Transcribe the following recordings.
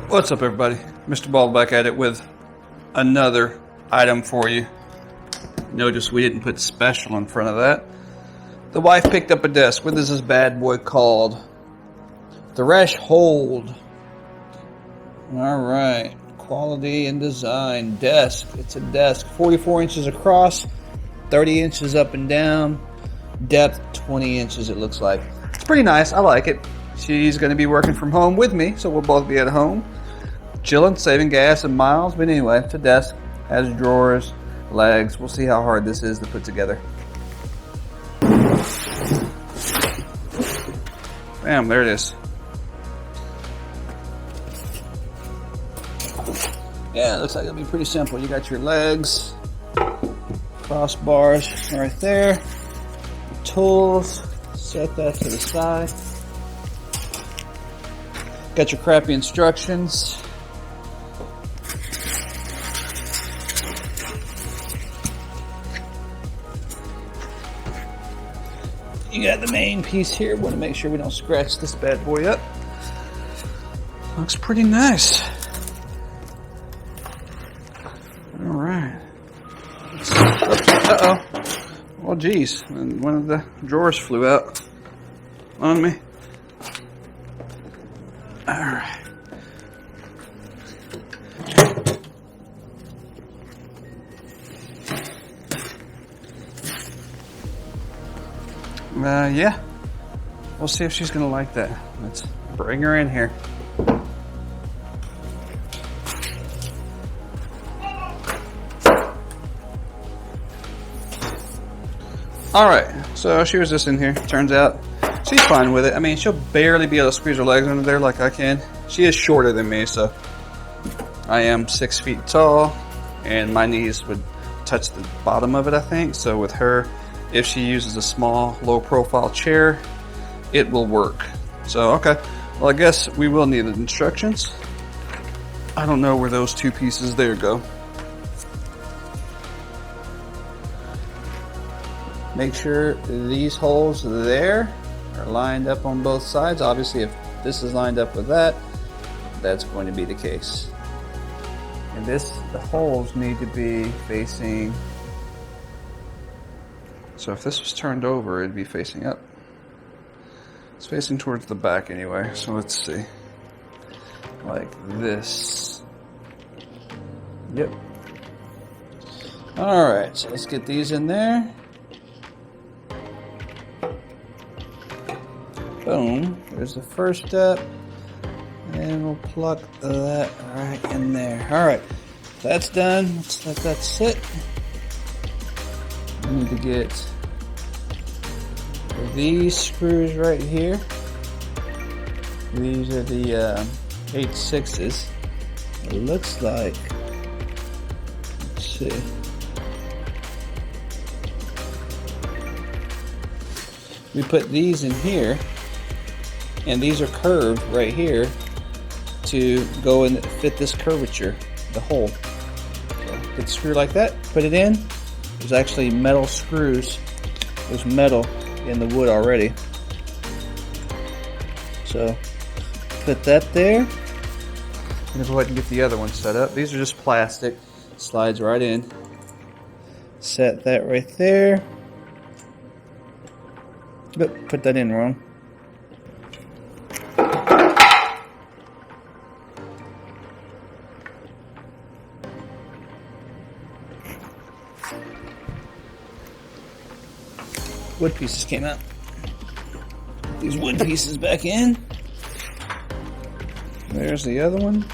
What's up, everybody? Mr. Bald back at it with another item for you. Notice we didn't put special in front of that. The wife picked up a desk. What is this bad boy called? Threshold. Alright. Quality and design. Desk. It's a desk. 44 inches across, 30 inches up and down. Depth 20 inches it looks like. It's pretty nice. I like it. She's going to be working from home with me, so we'll both be at home. Chilling, saving gas and miles. But anyway, it's a desk. Has drawers, legs. We'll see how hard this is to put together. Bam, there it is. Yeah, it looks like it'll be pretty simple. You got your legs, crossbars right there, tools, set that to the side. Got your crappy instructions. You got the main piece here. Want to make sure we don't scratch this bad boy up. Looks pretty nice. All right. Uh-oh. Well, geez. One of the drawers flew out on me. All right. Yeah. We'll see if she's gonna like that. Let's bring her in here. All right. So she was just in here. Turns out she's fine with it. I mean, she'll barely be able to squeeze her legs under there like I can. She is shorter than me, so I am 6 feet tall, and my knees would touch the bottom of it, I think. So with her, if she uses a small, low-profile chair, it will work. So, okay. Well, I guess we will need the instructions. I don't know where those two pieces there go. Make sure these holes there are lined up on both sides. Obviously, if this is lined up with that, that's going to be the case. And the holes need to be facing. So if this was turned over, it'd be facing up. It's facing towards the back anyway. So let's see. Like this. Yep. All right. So let's get these in there. Boom, there's the first step, and we'll plug that right in there. All right, that's done. Let's let that sit. We need to get these screws right here. These are the 8/6s. It looks like, let's see. We put these in here. And these are curved right here to go and fit this curvature, the hole. So get the screw like that, put it in. There's actually metal screws. There's metal in the wood already. So put that there. I'm gonna go ahead and get the other one set up. These are just plastic, slides right in. Set that right there. But put that in wrong. Wood pieces came out. Put these wood pieces back in. There's the other one.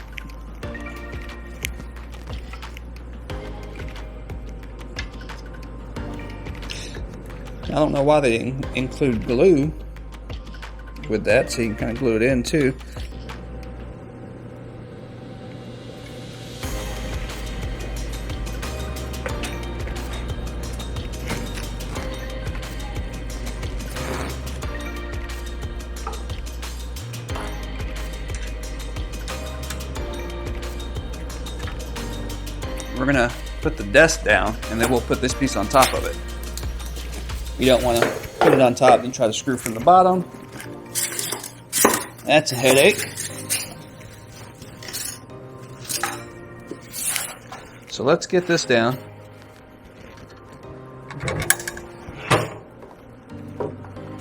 I don't know why they didn't include glue with that, so you can kind of glue it in too. We're gonna put the desk down, and then we'll put this piece on top of it. You don't want to put it on top and try to screw from the bottom. That's a headache. So let's get this down.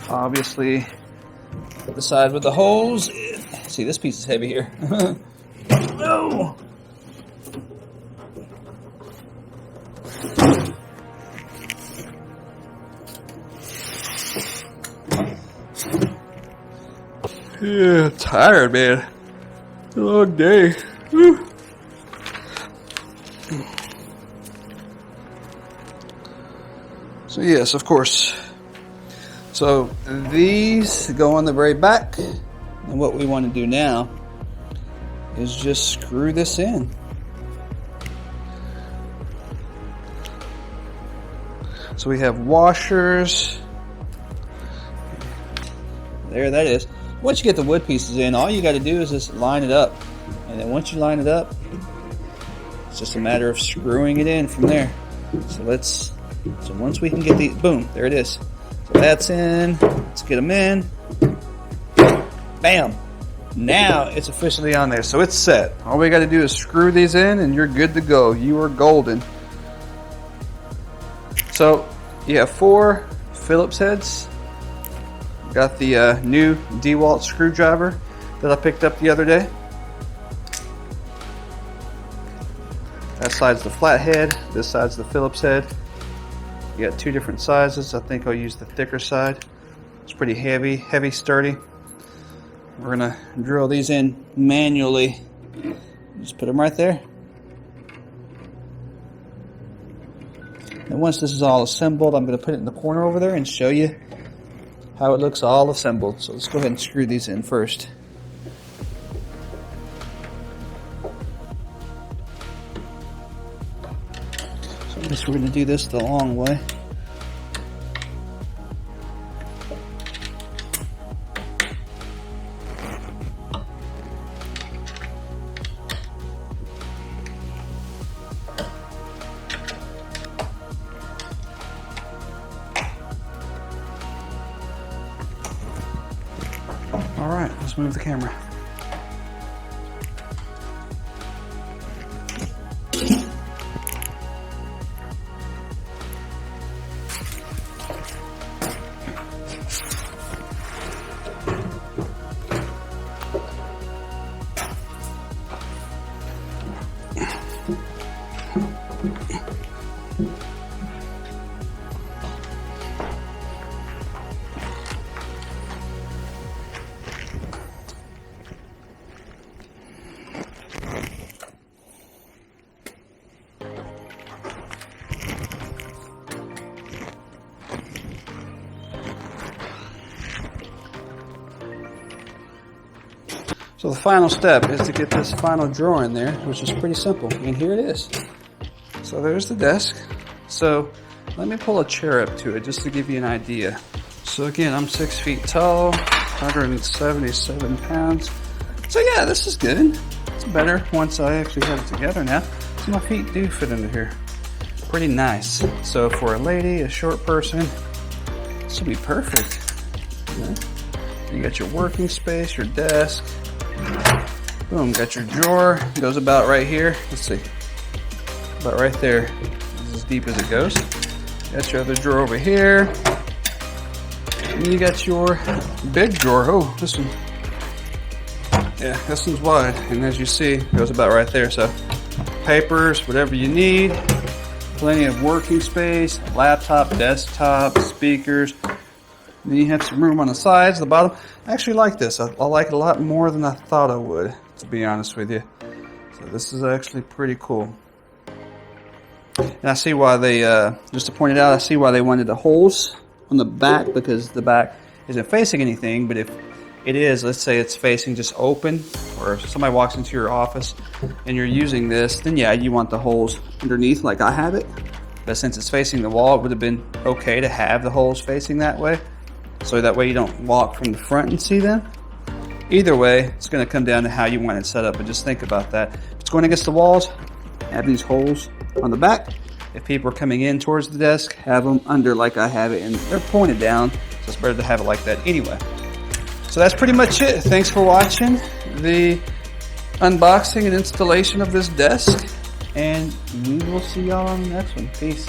Obviously, the side with the holes. See, this piece is heavy here. No! Yeah, tired, man. Long day. Whew. So yes, of course. So these go on the very back, and what we want to do now is just screw this in. So we have washers. There, that is. Once you get the wood pieces in, all you got to do is just line it up. And then once you line it up, it's just a matter of screwing it in from there. So once we can get these, boom, there it is. So that's in. Let's get them in. Bam. Now it's officially on there. So it's set. All we got to do is screw these in and you're good to go. You are golden. So you have 4 Phillips heads. Got the new DeWalt screwdriver that I picked up the other day. That side's the flathead, this side's the Phillips head. You got 2 different sizes. I think I'll use the thicker side. It's pretty heavy, sturdy. We're gonna drill these in manually. Just put them right there. And once this is all assembled, I'm gonna put it in the corner over there and show you how it looks all assembled. So let's go ahead and screw these in first. So I guess we're going to do this the long way. Alright, let's move the camera. So the final step is to get this final drawer in there, which is pretty simple. And here it is. So there's the desk. So let me pull a chair up to it just to give you an idea. So again, I'm 6 feet tall, 177 pounds. So yeah, this is good. It's better once I actually have it together now. So my feet do fit into here. Pretty nice. So for a lady, a short person, this will be perfect. You got your working space, your desk. Boom, got your drawer. Goes about right here. Let's see. About right there. This is as deep as it goes. Got your other drawer over here. And you got your big drawer. Oh, this one. Yeah, this one's wide. And as you see, it goes about right there. So papers, whatever you need. Plenty of working space, laptop, desktop, speakers. Then you have some room on the sides, the bottom. I actually like this. I like it a lot more than I thought I would, to be honest with you. So this is actually pretty cool. And I see why they, just to point it out, I see why they wanted the holes on the back, because the back isn't facing anything. But if it is, let's say it's facing just open, or if somebody walks into your office and you're using this, then yeah, you want the holes underneath like I have it. But since it's facing the wall, it would have been okay to have the holes facing that way. So that way you don't walk from the front and see them. Either way, it's going to come down to how you want it set up. But just think about that. If it's going against the walls, have these holes on the back. If people are coming in towards the desk, have them under like I have it. And they're pointed down, so it's better to have it like that anyway. So that's pretty much it. Thanks for watching the unboxing and installation of this desk. And we will see y'all on the next one. Peace.